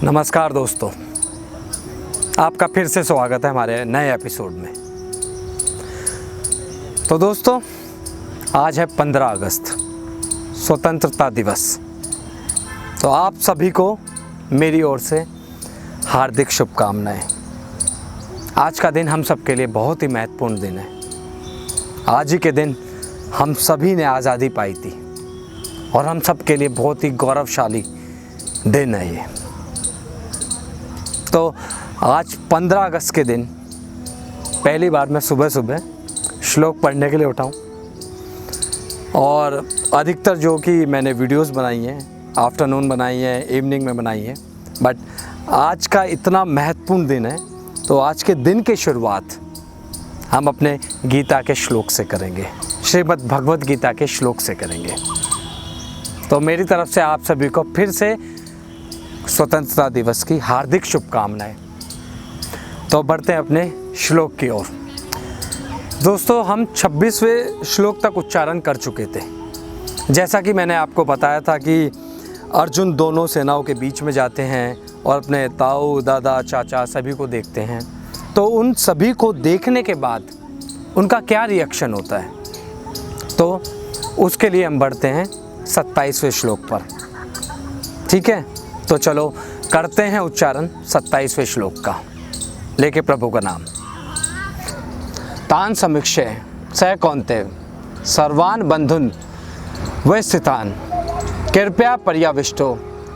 नमस्कार दोस्तों, आपका फिर से स्वागत है हमारे नए एपिसोड में। तो दोस्तों, आज है 15 अगस्त, स्वतंत्रता दिवस। तो आप सभी को मेरी ओर से हार्दिक शुभकामनाएं। आज का दिन हम सब के लिए बहुत ही महत्वपूर्ण दिन है। आज ही के दिन हम सभी ने आज़ादी पाई थी और हम सब के लिए बहुत ही गौरवशाली दिन है ये। तो आज 15 अगस्त के दिन पहली बार मैं सुबह सुबह श्लोक पढ़ने के लिए उठाऊं और अधिकतर जो कि मैंने वीडियोस बनाई हैं, आफ्टरनून बनाई हैं, इवनिंग में बनाई हैं, बट आज का इतना महत्वपूर्ण दिन है तो आज के दिन की शुरुआत हम अपने गीता के श्लोक से करेंगे, श्रीमद् भगवत गीता के श्लोक से करेंगे। तो मेरी तरफ से आप सभी को फिर से स्वतंत्रता दिवस की हार्दिक शुभकामनाएं। तो बढ़ते हैं अपने श्लोक की ओर। दोस्तों, हम 26वें श्लोक तक उच्चारण कर चुके थे। जैसा कि मैंने आपको बताया था कि अर्जुन दोनों सेनाओं के बीच में जाते हैं और अपने ताऊ, दादा, चाचा सभी को देखते हैं। तो उन सभी को देखने के बाद उनका क्या रिएक्शन होता है, तो उसके लिए हम बढ़ते हैं 27वें श्लोक पर। ठीक है, तो चलो करते हैं उच्चारण 27वें श्लोक का, लेके प्रभु का नाम। तान समीक्षे स कौन्तेय सर्वान् बंधुन व स्थितान कृपया पर्याविष्टो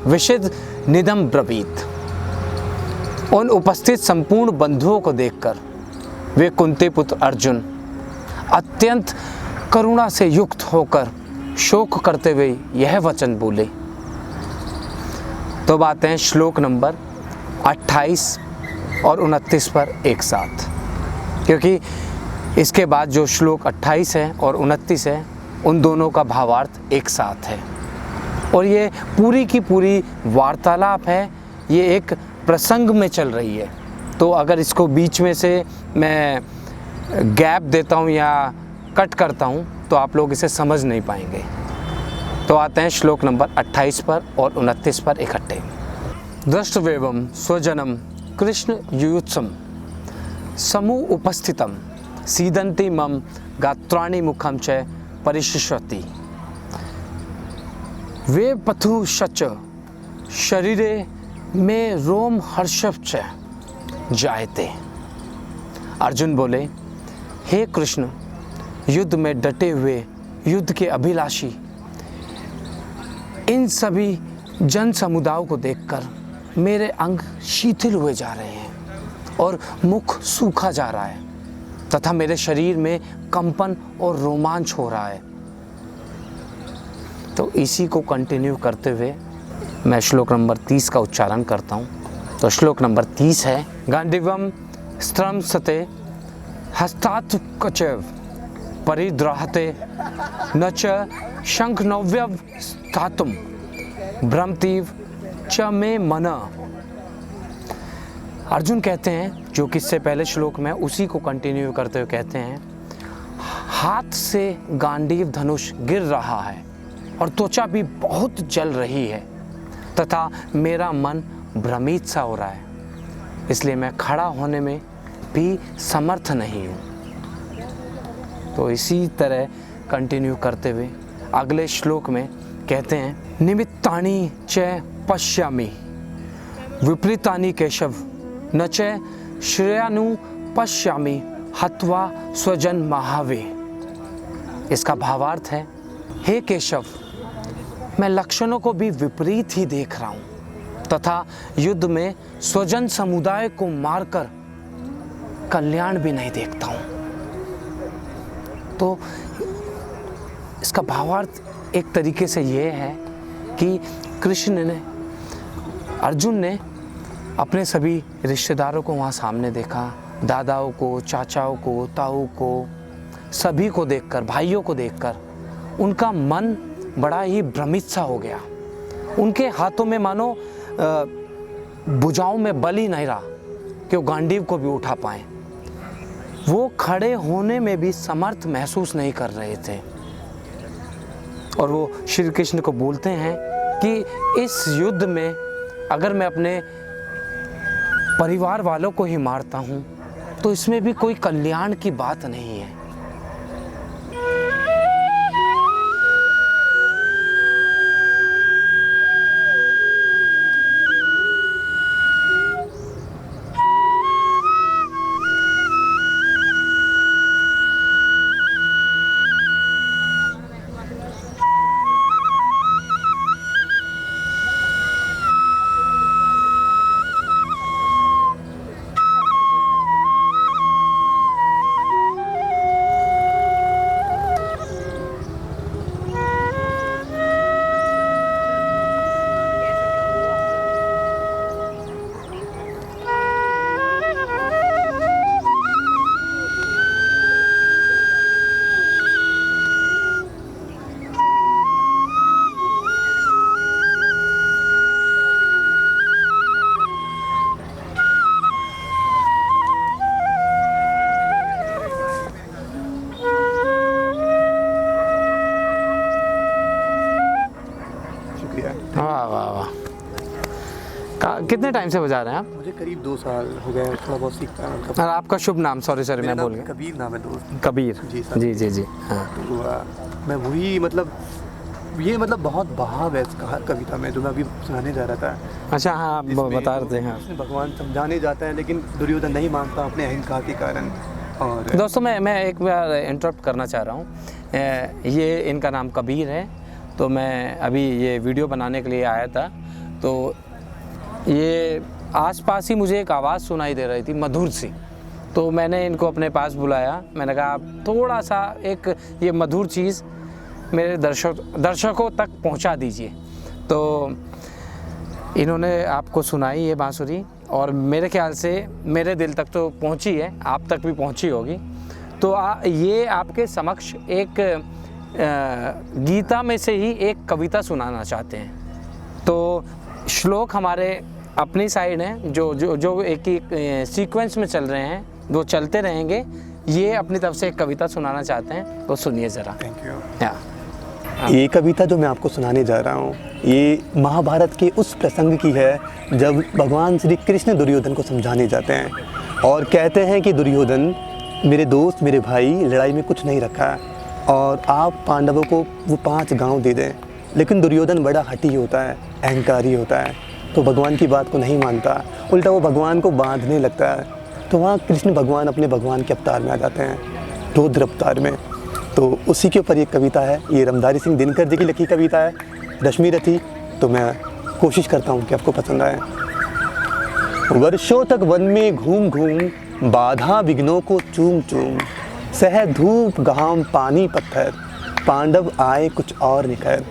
विशिद निधम ब्रवीत। उन उपस्थित संपूर्ण बंधुओं को देखकर वे कुंती पुत्र अर्जुन अत्यंत करुणा से युक्त होकर शोक करते हुए यह वचन बोले। तो बातें हैं श्लोक नंबर 28 और 29 पर एक साथ, क्योंकि इसके बाद जो श्लोक 28 है और 29 है उन दोनों का भावार्थ एक साथ है और ये पूरी की पूरी वार्तालाप है, ये एक प्रसंग में चल रही है। तो अगर इसको बीच में से मैं गैप देता हूँ या कट करता हूँ तो आप लोग इसे समझ नहीं पाएंगे। तो आते हैं श्लोक नंबर 28 पर और 29 पर इकट्ठे। दृष्टवेवं स्वजनम कृष्ण युयुत्सम समू उपस्थितम सीदंती मम गात्राणि मुखम च परिशिष्यति वे पथु शच शरीरे में रोम हर्षव च जायते। अर्जुन बोले, हे कृष्ण, युद्ध में डटे हुए युद्ध के अभिलाषी इन सभी जन समुदायों को देखकर मेरे अंग शिथिल हुए जा रहे हैं और मुख सूखा जा रहा है तथा मेरे शरीर में कंपन और रोमांच हो रहा है। तो इसी को कंटिन्यू करते हुए मैं श्लोक नंबर 30 का उच्चारण करता हूँ। तो श्लोक नंबर 30 है, गांडीवम स्त्रम सते हस्तात् कचैव परिद्राहते न च शंखनव्यव स्थातुम भ्रमतीव च मे मन। अर्जुन कहते हैं, जो कि इससे पहले श्लोक में उसी को कंटिन्यू करते हुए कहते हैं, हाथ से गांडीव धनुष गिर रहा है और त्वचा भी बहुत जल रही है तथा मेरा मन भ्रमित सा हो रहा है, इसलिए मैं खड़ा होने में भी समर्थ नहीं हूँ। तो इसी तरह कंटिन्यू करते हुए अगले श्लोक में कहते हैं, निमित्तानि च पश्यामि विपरीतानि केशव न च श्रेयानु पश्यामि हत्वा स्वजन महावे। इसका भावार्थ है, हे केशव, मैं लक्षणों को भी विपरीत ही देख रहा हूँ तथा युद्ध में स्वजन समुदाय को मारकर कल्याण भी नहीं देखता हूँ। तो इसका भावार्थ एक तरीके से ये है कि कृष्ण ने, अर्जुन ने अपने सभी रिश्तेदारों को वहाँ सामने देखा, दादाओं को, चाचाओं को, ताऊ को, सभी को देखकर, भाइयों को देखकर उनका मन बड़ा ही भ्रमित सा हो गया। उनके हाथों में मानो भुजाओं में बल ही नहीं रहा कि वो गांडीव को भी उठा पाएं। वो खड़े होने में भी समर्थ महसूस नहीं कर रहे थे और वो श्री कृष्ण को बोलते हैं कि इस युद्ध में अगर मैं अपने परिवार वालों को ही मारता हूँ तो इसमें भी कोई कल्याण की बात नहीं है। वाह वाह वाह। कितने टाइम से बजा रहे हैं आप? मुझे करीब 2 साल हो गए, थोड़ा बहुत सीखता हूँ। और आपका शुभ नाम? सॉरी सर मैं भूल गया। कबीर नाम है दोस्त। कबीर जी सर। जी जी जी। हाँ तो मैं वही मतलब ये मतलब बहुत बहाव है इस कविता में जो मैं अभी सुनाने जा रहा था। अच्छा हाँ आप बता रहे थे। हाँ भगवान समझाने जाते हैं लेकिन दुर्योधन नहीं मानता अपने अहंकार के कारण। और दोस्तों मैं एक बार इंटरप्ट करना चाह रहा हूँ। ये इनका नाम कबीर है। तो मैं अभी ये वीडियो बनाने के लिए आया था तो ये आसपास ही मुझे एक आवाज़ सुनाई दे रही थी मधुर सी। तो मैंने इनको अपने पास बुलाया। मैंने कहा आप थोड़ा सा एक ये मधुर चीज़ मेरे दर्शकों तक पहुंचा दीजिए। तो इन्होंने आपको सुनाई ये बांसुरी और मेरे ख्याल से मेरे दिल तक तो पहुंची है, आप तक भी पहुंची होगी। तो ये आपके समक्ष एक गीता में से ही एक कविता सुनाना चाहते हैं। तो श्लोक हमारे अपनी साइड हैं जो जो जो एक ही सीक्वेंस में चल रहे हैं, वो चलते रहेंगे। ये अपनी तरफ से एक कविता सुनाना चाहते हैं तो सुनिए ज़रा। Thank you. हाँ ये कविता जो मैं आपको सुनाने जा रहा हूँ ये महाभारत के उस प्रसंग की है जब भगवान श्री कृष्ण दुर्योधन को समझाने जाते हैं और कहते हैं कि दुर्योधन मेरे दोस्त मेरे भाई लड़ाई में कुछ नहीं रखा और आप पांडवों को वो 5 गांव दे दें। लेकिन दुर्योधन बड़ा हठी होता है, अहंकारी होता है, तो भगवान की बात को नहीं मानता, उल्टा वो भगवान को बांधने लगता है। तो वहाँ कृष्ण भगवान अपने भगवान के अवतार में आ जाते हैं, रुद्र अवतार में। तो उसी के ऊपर एक कविता है। ये रामधारी सिंह दिनकर जी की लिखी कविता है, रश्मि रथी। तो मैं कोशिश करता हूँ कि आपको पसंद आए। वर्षों तक वन में घूम घूम बाधा विघ्नों को चूम चूम, सह धूप घाम पानी पत्थर, पांडव आए कुछ और निखर।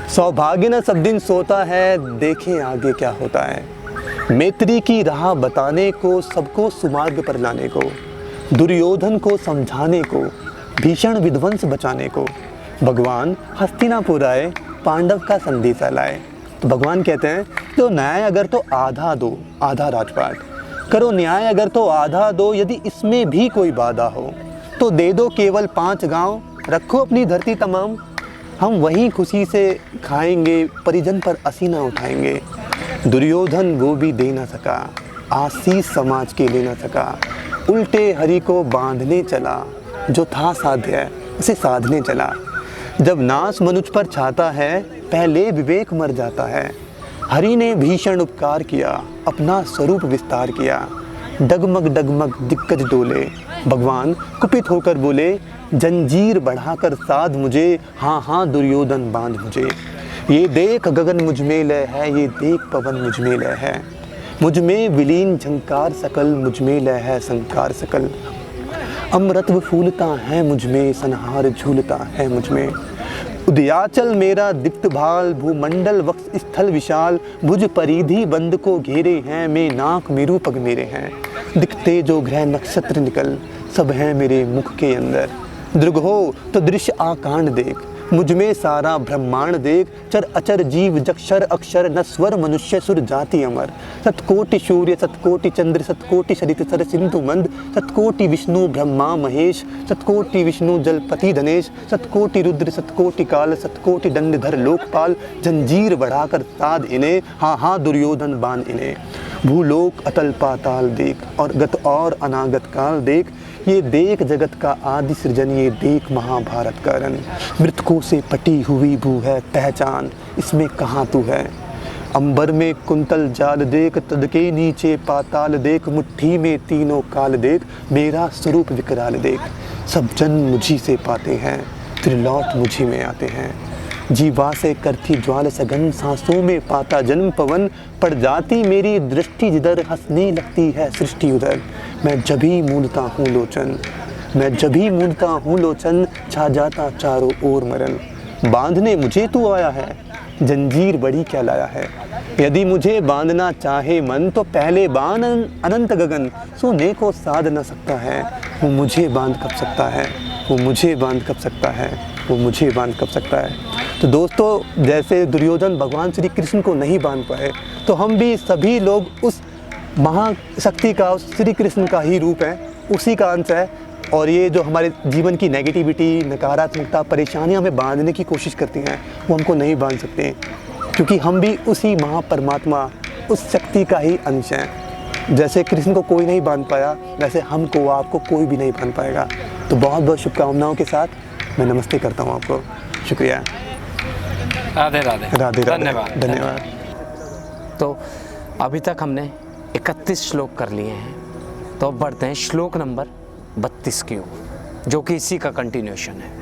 सौभाग्य न सब दिन सोता है, देखें आगे क्या होता है। मैत्री की राह बताने को, सबको सुमार्ग पर लाने को, दुर्योधन को समझाने को, भीषण विध्वंस बचाने को भगवान हस्तिनापुर आए, पांडव का संदेशा लाए। तो भगवान कहते हैं तो न्याय अगर तो आधा दो, आधा राजपाट करो, न्याय अगर तो आधा दो, यदि इसमें भी कोई बाधा हो तो दे दो केवल 5 गांव, रखो अपनी धरती तमाम, हम वहीं खुशी से खाएंगे, परिजन पर असीना उठाएंगे। दुर्योधन वो भी दे ना सका, आशीष समाज के ले ना सका, उल्टे हरि को बांधने चला, जो था साध्य उसे साधने चला। जब नाश मनुष्य पर छाता है, पहले विवेक मर जाता है। हरि ने भीषण उपकार किया, अपना स्वरूप विस्तार किया। डगमग डगमग दिग्गज डोले, भगवान कुपित होकर बोले, जंजीर बढ़ाकर साध मुझे, हाँ हाँ दुर्योधन बांध मुझे। ये देख गगन मुझ में लय है, ये देख पवन मुझ में लय है, मुझ में विलीन झंकार सकल, मुझ में लय है संकार सकल। अमृतत्व फूलता है मुझ में, सनहार झूलता है मुझ में। उदयाचल मेरा दीप्त भाल, भूमंडल वक्ष स्थल विशाल, भुज परिधि बंद को घेरे हैं, मैं नाक मेरू पग मेरे हैं। दिखते जो ग्रह नक्षत्र निकल, सब हैं मेरे मुख के अंदर। दृग हो तो दृश्य आकांड देख, मुझ में सारा ब्रह्मांड देख, चर अचर जीव जक्षर अक्षर नस्वर मनुष्य सुर जाति अमर। सतकोटि सूर्य सतकोटि चंद्र सतकोटि सरित सर सिंधु मंद, सतकोटि विष्णु ब्रह्मा महेश, सतकोटि विष्णु जलपति धनेश, सतकोटि रुद्र सतकोटि काल, सतकोटि दंडधर लोकपाल। जंजीर बढ़ाकर साध इन्हें, हाँ हाँ दुर्योधन बांध इन्हें। भूलोक अतल पाताल देख, और गत और अनागत काल देख। ये देख जगत का आदि सृजन, ये देख महाभारत का रन। मृतकों से पटी हुई भू है पहचान, इसमें कहाँ तू है। अंबर में कुंतल जाल देख, तद के नीचे पाताल देख। मुट्ठी में तीनों काल देख, मेरा स्वरूप विकराल देख। सब जन मुझी से पाते हैं, फिर लौट मुझी में आते हैं। जीवा से करती ज्वाल सघन, सांसों में पाता जन्म पवन। पड़ जाती मेरी दृष्टि जिधर, हंसने लगती है सृष्टि उधर। मैं जभी मूंदता हूँ लोचन, मैं जभी मूंदता हूँ लोचन, छा जाता चारों ओर मरण। बांधने मुझे तू आया है, जंजीर बड़ी क्या लाया है। यदि मुझे बांधना चाहे मन, तो पहले बांध अनंत गगन। सोने को साध न सकता है, वो मुझे बांध कब सकता है। वो मुझे बांध कब सकता है, वो मुझे बांध कब सकता है। तो दोस्तों, जैसे दुर्योधन भगवान श्री कृष्ण को नहीं बांध पाए, तो हम भी सभी लोग उस महाशक्ति का, उस श्री कृष्ण का ही रूप है, उसी का अंश है। और ये जो हमारे जीवन की नेगेटिविटी, नकारात्मकता, परेशानियां हमें बांधने की कोशिश करती हैं, वो हमको नहीं बांध सकते, क्योंकि हम भी उसी महापरमात्मा, उस शक्ति का ही अंश हैं। जैसे कृष्ण को कोई नहीं बांध पाया, वैसे हमको, आपको कोई भी नहीं बांध पाएगा। तो बहुत बहुत शुभकामनाओं के साथ मैं नमस्ते करता हूँ आपको। शुक्रिया। राधे राधे। राधे राधे। धन्यवाद। धन्यवाद। तो अभी तक हमने 31 श्लोक कर लिए हैं, तो अब बढ़ते हैं श्लोक नंबर 32 की ओर, जो कि इसी का कंटिन्यूएशन है।